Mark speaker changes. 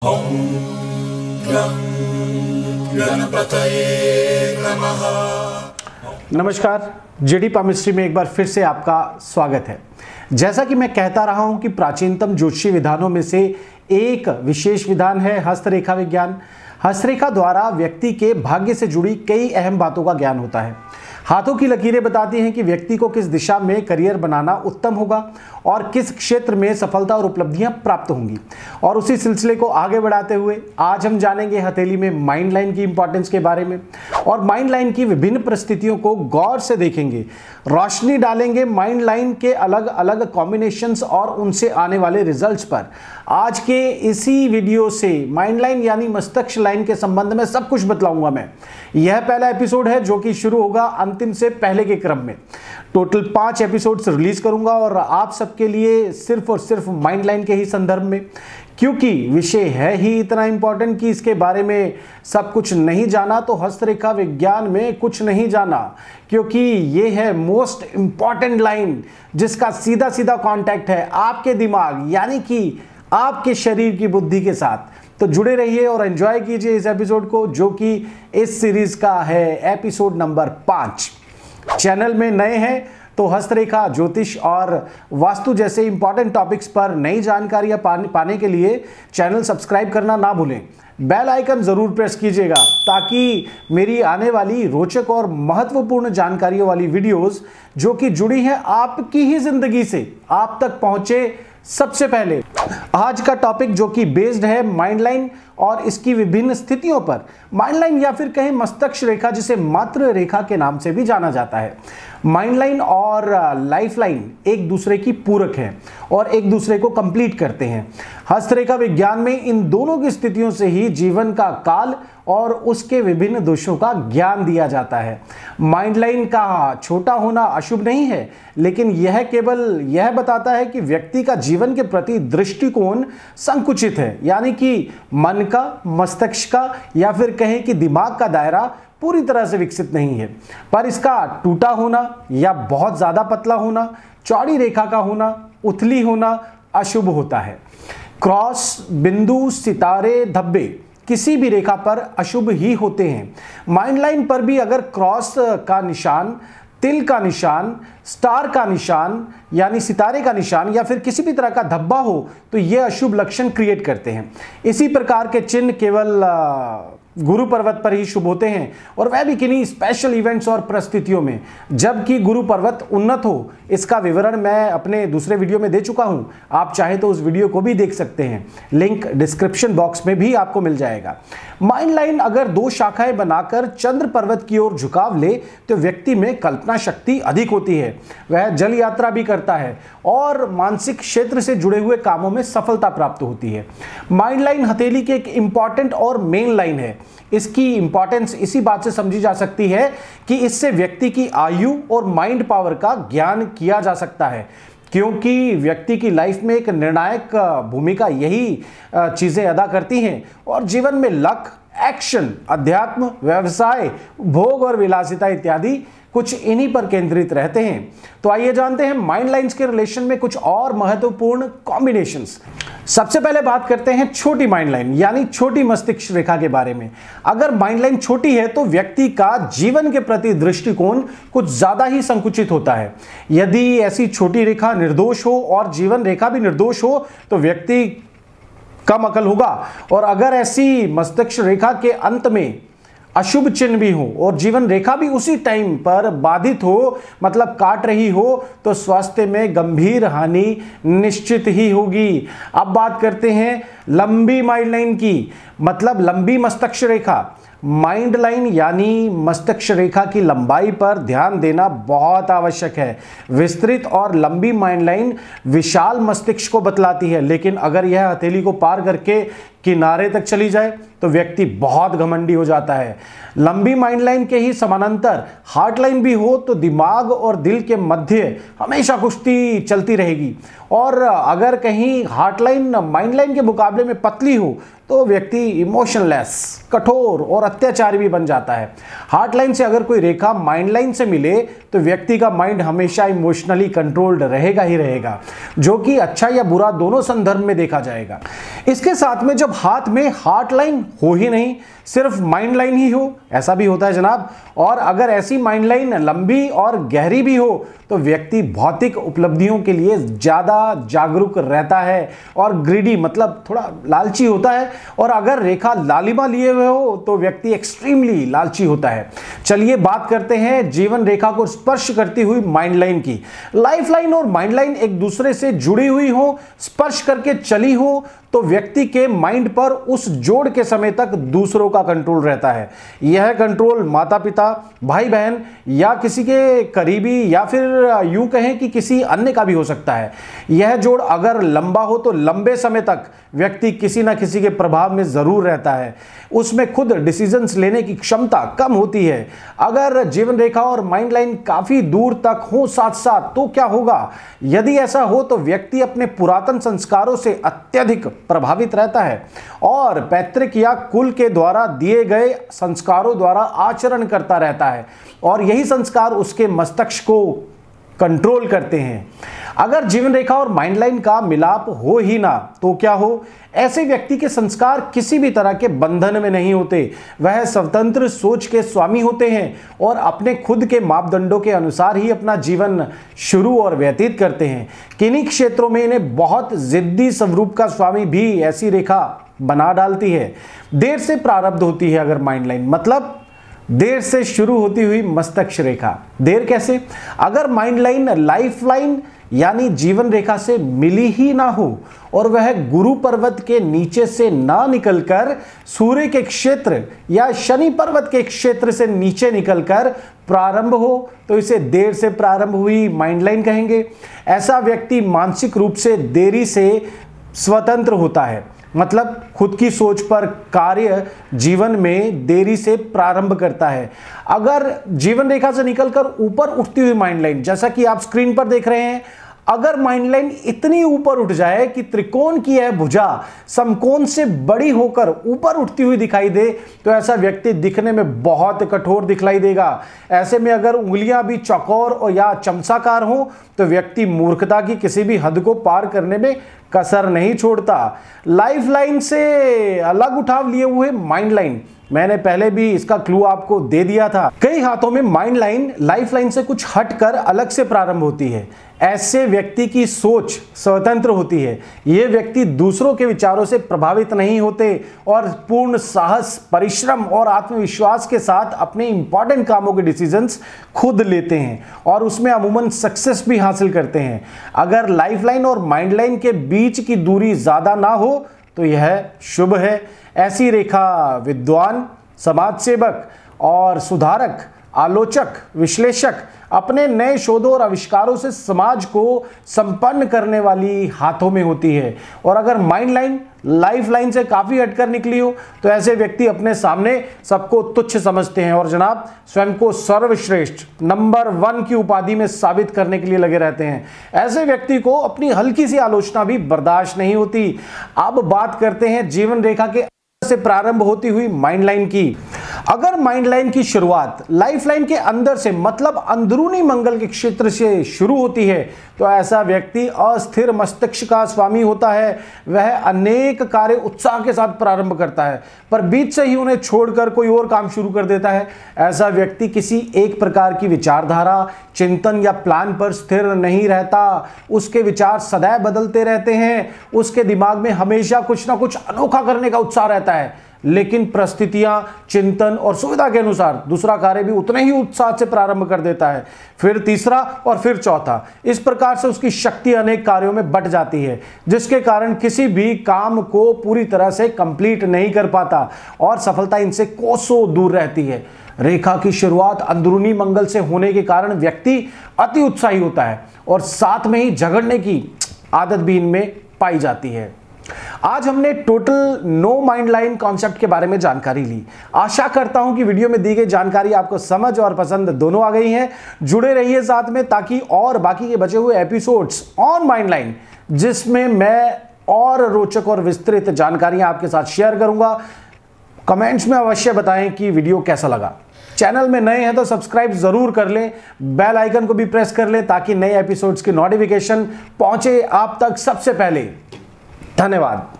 Speaker 1: ॐ गं गणपतये नमः।
Speaker 2: नमस्कार, जेडी पामिस्ट्री में एक बार फिर से आपका स्वागत है। जैसा कि मैं कहता रहा हूं कि प्राचीनतम ज्योतिषीय विधानों में से एक विशेष विधान है हस्तरेखा विज्ञान। हस्तरेखा द्वारा व्यक्ति के भाग्य से जुड़ी कई अहम बातों का ज्ञान होता है। हाथों की लकीरें बताती हैं कि व्यक्ति को किस दिशा में करियर बनाना उत्तम होगा और किस क्षेत्र में सफलता और उपलब्धियां प्राप्त होंगी। और उसी सिलसिले को आगे बढ़ाते हुए आज हम जानेंगे हथेली में माइंड लाइन की इंपॉर्टेंस के बारे में और माइंड लाइन की विभिन्न परिस्थितियों को गौर से देखेंगे, रोशनी डालेंगे माइंड लाइन के अलग अलग कॉम्बिनेशंस और उनसे आने वाले रिजल्ट्स पर। आज के इसी वीडियो से माइंड लाइन यानी मस्तिष्क लाइन के संबंध में सब कुछ बतलाऊंगा मैं। यह पहला एपिसोड है जो कि शुरू होगा अंतिम से पहले के क्रम में। टोटल 5 एपिसोड्स रिलीज करूंगा और आप सबके लिए सिर्फ और सिर्फ माइंड लाइन के ही संदर्भ में, क्योंकि विषय है ही इतना इंपॉर्टेंट कि इसके बारे में सब कुछ नहीं जाना तो हस्तरेखा विज्ञान में कुछ नहीं जाना, क्योंकि ये है मोस्ट इंपॉर्टेंट लाइन जिसका सीधा सीधा कांटेक्ट है आपके दिमाग यानी कि आपके शरीर की बुद्धि के साथ। तो जुड़े रहिए और एंजॉय कीजिए इस एपिसोड को, जो कि इस सीरीज का है एपिसोड नंबर 5। चैनल में नए हैं तो हस्तरेखा, ज्योतिष और वास्तु जैसे इंपॉर्टेंट टॉपिक्स पर नई जानकारियां पाने के लिए चैनल सब्सक्राइब करना ना भूलें। बेल आइकन जरूर प्रेस कीजिएगा ताकि मेरी आने वाली रोचक और महत्वपूर्ण जानकारियों वाली वीडियोस जो कि जुड़ी हैं आपकी ही जिंदगी से आप तक पहुंचे सबसे पहले। आज का टॉपिक जो कि बेस्ड है माइंड लाइन और इसकी विभिन्न स्थितियों पर। माइंड लाइन या फिर कहें मस्तिष्क रेखा, जिसे मातृ रेखा के नाम से भी जाना जाता है। माइंड लाइन और लाइफ लाइन एक दूसरे की पूरक हैं और एक दूसरे को कंप्लीट करते हैं। हस्तरेखा विज्ञान में इन दोनों की स्थितियों से ही जीवन का काल और उसके विभिन्न दोषों का ज्ञान दिया जाता है। माइंड लाइन का छोटा होना अशुभ नहीं है, लेकिन यह केवल यह बताता है कि व्यक्ति का जीवन के प्रति दृष्टिकोण संकुचित है, यानी कि मन का, मस्तिष्क का या फिर कहें कि दिमाग का दायरा पूरी तरह से विकसित नहीं है। पर इसका टूटा होना या बहुत ज्यादा पतला होना, चौड़ी रेखा का होना, उथली होना अशुभ होता है। क्रॉस, बिंदु, सितारे, धब्बे किसी भी रेखा पर अशुभ ही होते हैं। माइंड लाइन पर भी अगर क्रॉस का निशान, तिल का निशान, स्टार का निशान यानी सितारे का निशान या फिर किसी भी तरह का धब्बा हो तो यह अशुभ लक्षण क्रिएट करते हैं। इसी प्रकार के चिन्ह केवल गुरु पर्वत पर ही शुभ होते हैं और वह भी किन्हीं स्पेशल इवेंट्स और परिस्थितियों में, जबकि गुरु पर्वत उन्नत हो। इसका विवरण मैं अपने दूसरे वीडियो में दे चुका हूं, आप चाहे तो उस वीडियो को भी देख सकते हैं, लिंक डिस्क्रिप्शन बॉक्स में भी आपको मिल जाएगा। माइंड लाइन अगर 2 शाखाएं बनाकर चंद्र पर्वत की ओर झुकाव ले तो व्यक्ति में कल्पना शक्ति अधिक होती है, वह जल यात्रा भी करता है और मानसिक क्षेत्र से जुड़े हुए कामों में सफलता प्राप्त होती है। माइंड लाइन हथेली की एक इंपॉर्टेंट और मेन लाइन है। इसकी इंपॉर्टेंस इसी बात से समझी जा सकती है कि इससे व्यक्ति की आयु और माइंड पावर का ज्ञान किया जा सकता है, क्योंकि व्यक्ति की लाइफ में एक निर्णायक भूमिका यही चीजें अदा करती हैं और जीवन में लक, एक्शन, अध्यात्म, व्यवसाय, भोग और विलासिता इत्यादि कुछ इन्हीं पर केंद्रित रहते हैं। तो आइए जानते हैं माइंड लाइंस के रिलेशन में कुछ और महत्वपूर्ण कॉम्बिनेशंस। सबसे पहले बात करते हैं छोटी माइंड लाइन यानी छोटी मस्तिष्क रेखा के बारे में। अगर माइंड लाइन छोटी है तो व्यक्ति का जीवन के प्रति दृष्टिकोण कुछ ज्यादा ही संकुचित होता है। यदि ऐसी छोटी रेखा निर्दोष हो और जीवन रेखा भी निर्दोष हो तो व्यक्ति कम अकल होगा, और अगर ऐसी मस्तिष्क रेखा के अंत में अशुभ चिन्ह भी हो और जीवन रेखा भी उसी टाइम पर बाधित हो, मतलब काट रही हो, तो स्वास्थ्य में गंभीर हानि निश्चित ही होगी। अब बात करते हैं लंबी माइंड लाइन की, मतलब लंबी मस्तिष्क रेखा। माइंड लाइन यानी मस्तिष्क रेखा की लंबाई पर ध्यान देना बहुत आवश्यक है। विस्तृत और लंबी माइंड लाइन विशाल मस्तिष्क को बतलाती है, लेकिन अगर यह हथेली को पार करके किनारे तक चली जाए तो व्यक्ति बहुत घमंडी हो जाता है। लंबी माइंड लाइन के ही समानांतर हार्ट लाइन भी हो तो दिमाग और दिल के मध्य हमेशा कुश्ती चलती रहेगी, और अगर कहीं हार्ट लाइन माइंड लाइन के मुकाबले में पतली हो तो व्यक्ति इमोशनलेस, कठोर और अत्याचारी भी बन जाता है। हार्ट लाइन से अगर कोई रेखा माइंड लाइन से मिले तो व्यक्ति का माइंड हमेशा इमोशनली कंट्रोल्ड रहेगा ही रहेगा, जो कि अच्छा या बुरा दोनों संदर्भ में देखा जाएगा। इसके साथ में जब हाथ में हार्ट लाइन हो ही नहीं, सिर्फ माइंड लाइन ही हो, ऐसा भी होता है जनाब, और अगर ऐसी माइंड लाइन लंबी और गहरी भी हो तो व्यक्ति भौतिक उपलब्धियों के लिए ज्यादा जागरूक रहता है और ग्रीडी मतलब थोड़ा लालची होता है, और अगर रेखा लालिमा लिए हुए हो तो व्यक्ति एक्सट्रीमली लालची होता है। चलिए बात करते हैं जीवन रेखा को स्पर्श करती हुई माइंड लाइन की। लाइफ लाइन और माइंड लाइन एक दूसरे से जुड़ी हुई हो, स्पर्श करके चली हो तो व्यक्ति के माइंड पर उस जोड़ के समय तक दूसरों का कंट्रोल रहता है। यह कंट्रोल माता पिता, भाई बहन या किसी के करीबी या फिर यूं कहें कि किसी अन्य का भी हो सकता है। यह जोड़ अगर लंबा हो तो लंबे समय तक व्यक्ति किसी ना किसी के प्रभाव में जरूर रहता है, उसमें खुद डिसीजंस लेने की क्षमता कम होती है। अगर जीवन रेखा और माइंड लाइन काफी दूर तक हो साथ साथ तो क्या होगा? यदि ऐसा हो तो व्यक्ति अपने पुरातन संस्कारों से अत्यधिक प्रभावित रहता है और पैतृक या कुल के द्वारा दिए गए संस्कारों द्वारा आचरण करता रहता है, और यही संस्कार उसके मस्तिष्क को कंट्रोल करते हैं। अगर जीवन रेखा और माइंड लाइन का मिलाप हो ही ना तो क्या हो? ऐसे व्यक्ति के संस्कार किसी भी तरह के बंधन में नहीं होते, वह स्वतंत्र सोच के स्वामी होते हैं और अपने खुद के मापदंडों के अनुसार ही अपना जीवन शुरू और व्यतीत करते हैं। किन्हीं क्षेत्रों में इन्हें बहुत जिद्दी स्वरूप का स्वामी भी ऐसी रेखा बना डालती है। देर से प्रारब्ध होती है अगर माइंड लाइन, मतलब देर से शुरू होती हुई मस्तिष्क रेखा। देर कैसे? अगर माइंड लाइन लाइफ लाइन यानी जीवन रेखा से मिली ही ना हो और वह गुरु पर्वत के नीचे से ना निकलकर सूर्य के क्षेत्र या शनि पर्वत के क्षेत्र से नीचे निकलकर प्रारंभ हो तो इसे देर से प्रारंभ हुई माइंड लाइन कहेंगे। ऐसा व्यक्ति मानसिक रूप से देरी से स्वतंत्र होता है, मतलब खुद की सोच पर कार्य जीवन में देरी से प्रारंभ करता है। अगर जीवन रेखा से निकलकर ऊपर उठती हुई माइंड लाइन, जैसा कि आप स्क्रीन पर देख रहे हैं, अगर माइंड लाइन इतनी ऊपर उठ जाए कि त्रिकोण की यह भुजा समकोण से बड़ी होकर ऊपर उठती हुई दिखाई दे तो ऐसा व्यक्ति दिखने में बहुत कठोर दिखलाई देगा। ऐसे में अगर उंगलियां भी चौकोर और या चमचाकार हो तो व्यक्ति मूर्खता की किसी भी हद को पार करने में कसर नहीं छोड़ता। लाइफ लाइन से अलग उठाव लिए हुए माइंड लाइन, मैंने पहले भी इसका क्लू आपको दे दिया था। कई हाथों में माइंड लाइन लाइफ लाइन से कुछ हटकर अलग से प्रारंभ होती है। ऐसे व्यक्ति की सोच स्वतंत्र होती है। ये व्यक्ति दूसरों के विचारों से प्रभावित नहीं होते और पूर्ण साहस, परिश्रम और आत्मविश्वास के साथ अपने इंपॉर्टेंट कामों के डिसीजंस खुद लेते हैं और उसमें अमूमन सक्सेस भी हासिल करते हैं। अगर लाइफ लाइन और माइंड लाइन के बीच की दूरी ज्यादा ना हो तो यह शुभ है। ऐसी रेखा विद्वान, समाज सेवक और सुधारक, आलोचक, विश्लेषक अपने नए शोधों और आविष्कारों से समाज को संपन्न करने वाली हाथों में होती है। और अगर माइंड लाइन लाइफ लाइन से काफी हटकर निकली हो तो ऐसे व्यक्ति अपने सामने सबको तुच्छ समझते हैं और जनाब स्वयं को सर्वश्रेष्ठ नंबर 1 की उपाधि में साबित करने के लिए लगे रहते हैं। ऐसे व्यक्ति को अपनी हल्की सी आलोचना भी बर्दाश्त नहीं होती। अब बात करते हैं जीवन रेखा के से प्रारंभ होती हुई माइंड लाइन की। अगर माइंड लाइन की शुरुआत लाइफ लाइन के अंदर से मतलब अंदरूनी मंगल के क्षेत्र से शुरू होती है तो ऐसा व्यक्ति अस्थिर मस्तिष्क का स्वामी होता है। वह अनेक कार्य उत्साह के साथ प्रारंभ करता है पर बीच से ही उन्हें छोड़कर कोई और काम शुरू कर देता है। ऐसा व्यक्ति किसी एक प्रकार की विचारधारा, चिंतन या प्लान पर स्थिर नहीं रहता। उसके विचार सदैव बदलते रहते हैं। उसके दिमाग में हमेशा कुछ ना कुछ अनोखा करने का उत्साह रहता है, लेकिन परिस्थितियां, चिंतन और सुविधा के अनुसार दूसरा कार्य भी उतने ही उत्साह से प्रारंभ कर देता है, फिर तीसरा और फिर चौथा। इस प्रकार से उसकी शक्ति अनेक कार्यों में बट जाती है जिसके कारण किसी भी काम को पूरी तरह से कंप्लीट नहीं कर पाता और सफलता इनसे कोसों दूर रहती है। रेखा की शुरुआत अंदरूनी मंगल से होने के कारण व्यक्ति अति उत्साही होता है और साथ में ही झगड़ने की आदत भी इनमें पाई जाती है। आज हमने total no mind line concept के बारे में जानकारी ली। आशा करता हूं कि वीडियो में दी गई जानकारी आपको समझ और पसंद दोनों आ गई है। जुड़े रहिए साथ में ताकि और बाकी के बचे हुए एपिसोड्स ऑन माइंड लाइन जिसमें मैं और रोचक और विस्तृत जानकारियां आपके साथ शेयर करूंगा। कमेंट्स में अवश्य बताएं कि वीडियो कैसा लगा। चैनल में नए हैं तो सब्सक्राइब जरूर कर लें, बेल आइकन को भी प्रेस कर लें ताकि नए एपिसोड्स की नोटिफिकेशन पहुंचे आप तक सबसे पहले। धन्यवाद।